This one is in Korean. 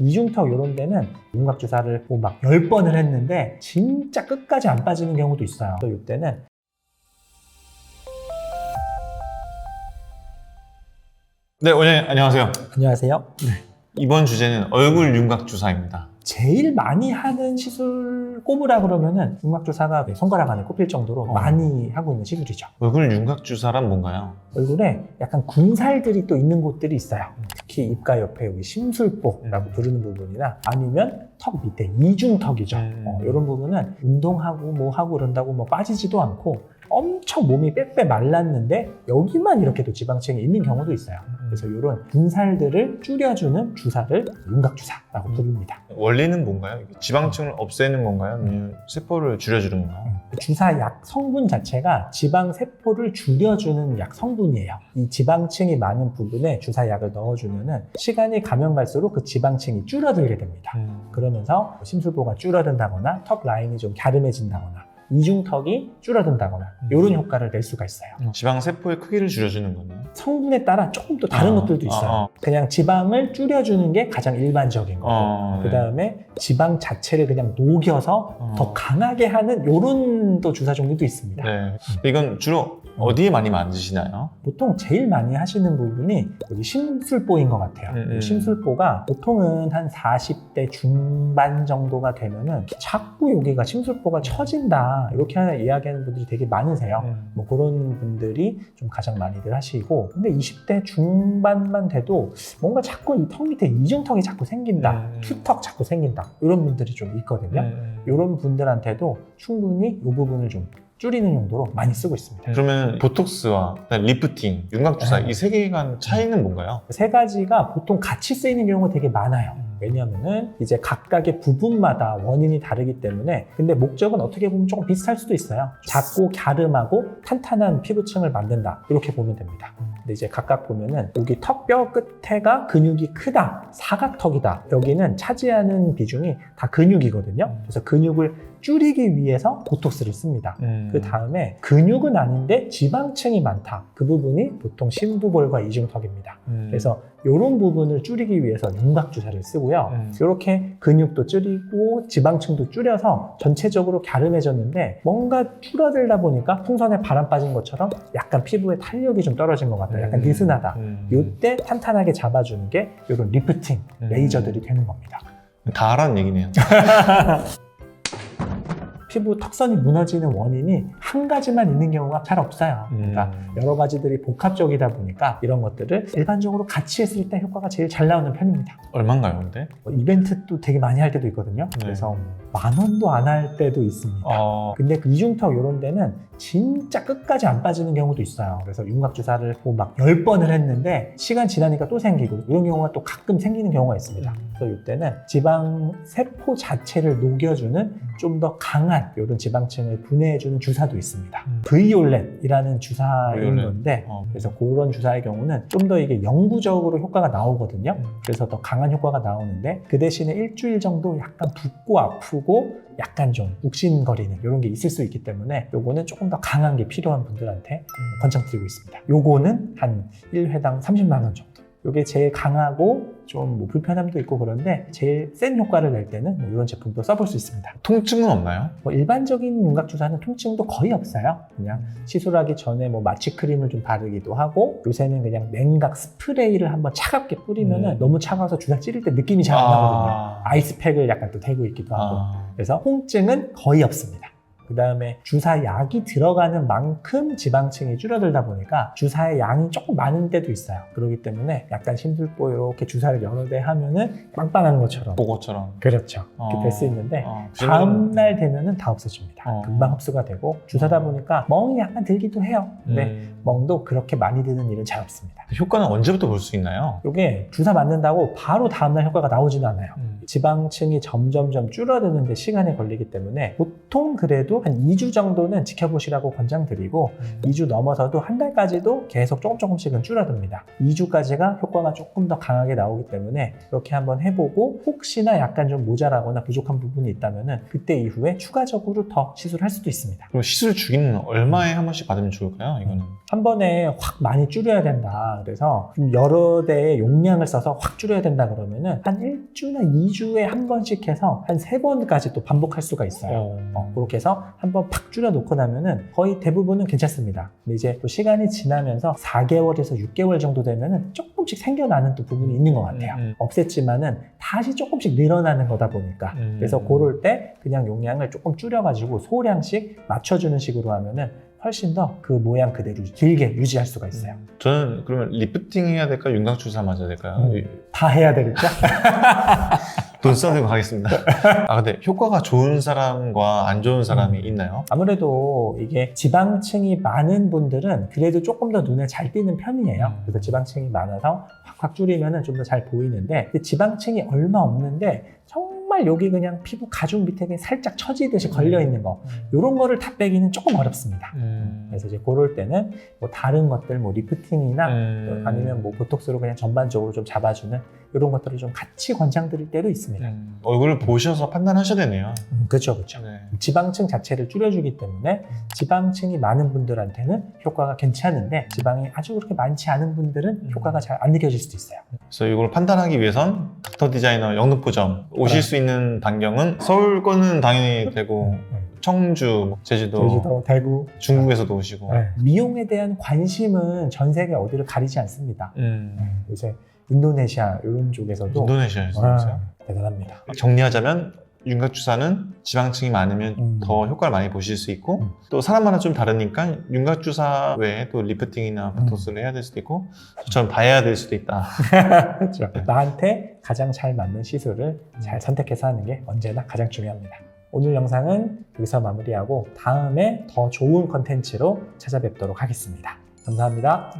이중턱 이런 데는 윤곽주사를 뭐 막 10번을 했는데 진짜 끝까지 안 빠지는 경우도 있어요. 또 이때는 네, 원장님 안녕하세요. 안녕하세요. 이번 주제는 얼굴 윤곽 주사입니다. 제일 많이 하는 시술 꼽으라 그러면은 윤곽주사가 손가락 안에 꼽힐 정도로 많이 하고 있는 시술이죠. 얼굴 윤곽 주사란 뭔가요? 얼굴에 약간 군살들이 또 있는 곳들이 있어요. 특히 입가 옆에 여기 심술보라고 부르는 부분이나 아니면 턱 밑에 이중턱이죠. 이런 부분은 운동하고 뭐 하고 그런다고 뭐 빠지지도 않고 엄청 몸이 빼빼 말랐는데 여기만 이렇게 또 지방층이 있는 경우도 있어요. 그래서 이런 군살들을 줄여주는 주사를 윤곽주사라고 부릅니다. 원리는 뭔가요? 지방층을 없애는 건가요? 아니면 세포를 줄여주는 건가요? 주사 약 성분 자체가 지방 세포를 줄여주는 약 성분이에요. 이 지방층이 많은 부분에 주사 약을 넣어주면은 시간이 가면 갈수록 그 지방층이 줄어들게 됩니다. 그러면서 심술보가 줄어든다거나 턱 라인이 좀 갸름해진다거나 이중턱이 줄어든다거나 이런 효과를 낼 수가 있어요. 지방 세포의 크기를 줄여주는 거네요. 성분에 따라 조금 또 다른 것들도 있어요. 그냥 지방을 줄여주는 게 가장 일반적인 거고 그 다음에 지방 자체를 그냥 녹여서 더 강하게 하는 이런 또 주사 종류도 있습니다. 네. 이건 주로 어디에 많이 만드시나요? 보통 제일 많이 하시는 부분이 여기 심술보인 것 같아요. 심술보가 보통은 한 40대 중반 정도가 되면은 자꾸 여기가 심술보가 처진다 이렇게 이야기하는 분들이 되게 많으세요. 뭐 그런 분들이 좀 가장 많이들 하시고, 근데 20대 중반만 돼도 뭔가 자꾸 이 턱 밑에 이중턱이 자꾸 생긴다, 투턱 자꾸 생긴다 이런 분들이 좀 있거든요. 이런 분들한테도 충분히 이 부분을 좀 줄이는 용도로 많이 쓰고 있습니다. 그러면 보톡스와 리프팅, 윤곽주사 이 세 개 간 차이는 뭔가요? 세 가지가 보통 같이 쓰이는 경우가 되게 많아요. 왜냐하면은 이제 각각의 부분마다 원인이 다르기 때문에, 근데 목적은 어떻게 보면 조금 비슷할 수도 있어요. 작고 갸름하고 탄탄한 피부층을 만든다 이렇게 보면 됩니다. 근데 이제 각각 보면은 여기 턱뼈 끝에가 근육이 크다, 사각턱이다, 여기는 차지하는 비중이 다 근육이거든요. 그래서 근육을 줄이기 위해서 보톡스를 씁니다. 그 다음에 근육은 아닌데 지방층이 많다, 그 부분이 보통 심부볼과 이중턱입니다. 그래서 이런 부분을 줄이기 위해서 윤곽주사를 쓰고요. 이렇게 근육도 줄이고 지방층도 줄여서 전체적으로 갸름해졌는데 뭔가 줄어들다 보니까 풍선에 바람 빠진 것처럼 약간 피부에 탄력이 좀 떨어진 것 같다, 약간 느슨하다, 이때 탄탄하게 잡아주는 게 이런 리프팅 레이저들이 되는 겁니다. 다 하라는 얘기네요. 피부 턱선이 무너지는 원인이 한 가지만 있는 경우가 잘 없어요. 그러니까 여러 가지들이 복합적이다 보니까 이런 것들을 일반적으로 같이 했을 때 효과가 제일 잘 나오는 편입니다. 얼마인가요, 근데? 이벤트도 되게 많이 할 때도 있거든요. 그래서 10,000원도 안 할 때도 있습니다. 근데 그 이중턱 이런 데는 진짜 끝까지 안 빠지는 경우도 있어요. 그래서 윤곽주사를 뭐 막 10번을 했는데 시간 지나니까 또 생기고 이런 경우가 또 가끔 생기는 경우가 있습니다. 그래서 이때는 지방 세포 자체를 녹여주는 좀 더 강한 이런 지방층을 분해해주는 주사도 있습니다. 브이올렛이라는 주사인 건데 그래서 그런 주사의 경우는 좀 더 이게 영구적으로 효과가 나오거든요. 그래서 더 강한 효과가 나오는데 그 대신에 일주일 정도 약간 붓고 아프고 약간 좀 욱신거리는 이런 게 있을 수 있기 때문에 요거는 조금 더 강한 게 필요한 분들한테 권장드리고 있습니다. 요거는 한 1회당 30만 원 정도. 요게 제일 강하고 좀 뭐 불편함도 있고 그런데 제일 센 효과를 낼 때는 뭐 이런 제품도 써볼 수 있습니다. 통증은 없나요? 뭐 일반적인 윤곽주사는 통증도 거의 없어요. 그냥 시술하기 전에 뭐 마취 크림을 좀 바르기도 하고, 요새는 그냥 냉각 스프레이를 한번 차갑게 뿌리면은 너무 차가워서 주사 찌를 때 느낌이 잘 안 나거든요. 아이스팩을 약간 또 대고 있기도 하고. 그래서 통증은 거의 없습니다. 그 다음에 주사 약이 들어가는 만큼 지방층이 줄어들다 보니까 주사의 양이 조금 많은 때도 있어요. 그렇기 때문에 약간 심술보 이렇게 주사를 여러 대 하면은 빵빵한 것처럼, 그거처럼. 그렇죠, 이렇게 될 수 있는데 다음날 되면은 다 없어집니다. 금방 흡수가 되고 주사다 보니까 멍이 약간 들기도 해요. 근데 멍도 그렇게 많이 드는 일은 잘 없습니다. 효과는 언제부터 볼 수 있나요? 이게 주사 맞는다고 바로 다음날 효과가 나오지는 않아요. 지방층이 점점점 줄어드는데 시간이 걸리기 때문에 보통 그래도 한 2주 정도는 지켜보시라고 권장드리고 2주 넘어서도 한 달까지도 계속 조금씩은 줄어듭니다. 2주까지가 효과가 조금 더 강하게 나오기 때문에 이렇게 한번 해보고 혹시나 약간 좀 모자라거나 부족한 부분이 있다면 그때 이후에 추가적으로 더 시술할 수도 있습니다. 그럼 시술 주기는 얼마에 한 번씩 받으면 좋을까요? 이거는 한 번에 확 많이 줄여야 된다. 그래서 좀 여러 대의 용량을 써서 확 줄여야 된다 그러면은 한 1주나 2주에 한 번씩 해서 한 3번까지 또 반복할 수가 있어요. 그렇게 해서 한 번 팍 줄여놓고 나면은 거의 대부분은 괜찮습니다. 근데 이제 또 시간이 지나면서 4개월에서 6개월 정도 되면은 조금씩 생겨나는 또 부분이 있는 것 같아요. 없앴지만은 다시 조금씩 늘어나는 거다 보니까. 그래서 그럴 때 그냥 용량을 조금 줄여가지고 소량씩 맞춰주는 식으로 하면은 훨씬 더 그 모양 그대로 길게 유지할 수가 있어요. 저는 그러면 리프팅 해야 될까요? 윤곽주사 맞아야 될까요? 다 해야 되겠죠? 돈 써내고 가겠습니다. 근데 효과가 좋은 사람과 안 좋은 사람이 있나요? 아무래도 이게 지방층이 많은 분들은 그래도 조금 더 눈에 잘 띄는 편이에요. 그래서 지방층이 많아서 확 줄이면 좀 더 잘 보이는데 지방층이 얼마 없는데 정말 여기 그냥 피부 가죽 밑에 그냥 살짝 처지듯이 걸려있는 거 이런 거를 다 빼기는 조금 어렵습니다. 그래서 이제 그럴 때는 뭐 다른 것들 뭐 리프팅이나 아니면 뭐 보톡스로 그냥 전반적으로 좀 잡아주는 이런 것들을 좀 같이 권장드릴 때도 있습니다. 얼굴을 보셔서 판단하셔야 되네요. 그렇죠. 네. 지방층 자체를 줄여주기 때문에 지방층이 많은 분들한테는 효과가 괜찮은데 지방이 아주 그렇게 많지 않은 분들은 효과가 잘 안 느껴질 수도 있어요. 그래서 이걸 판단하기 위해선 닥터 디자이너 영등포점 오실 수 있는 반경은 서울 거는 당연히 되고 청주, 제주도, 대구, 중국에서도 오시고 미용에 대한 관심은 전 세계 어디를 가리지 않습니다. 요새 인도네시아 이런 쪽에서도 인도네시아에서 오세요? 대단합니다. 정리하자면 윤곽주사는 지방층이 많으면 더 효과를 많이 보실 수 있고 또 사람마다 좀 다르니까 윤곽주사 외에 또 리프팅이나 보톡스를 해야 될 수도 있고 저처럼 다 해야 될 수도 있다. 그렇죠. 나한테 가장 잘 맞는 시술을 잘 선택해서 하는 게 언제나 가장 중요합니다. 오늘 영상은 여기서 마무리하고 다음에 더 좋은 컨텐츠로 찾아뵙도록 하겠습니다. 감사합니다.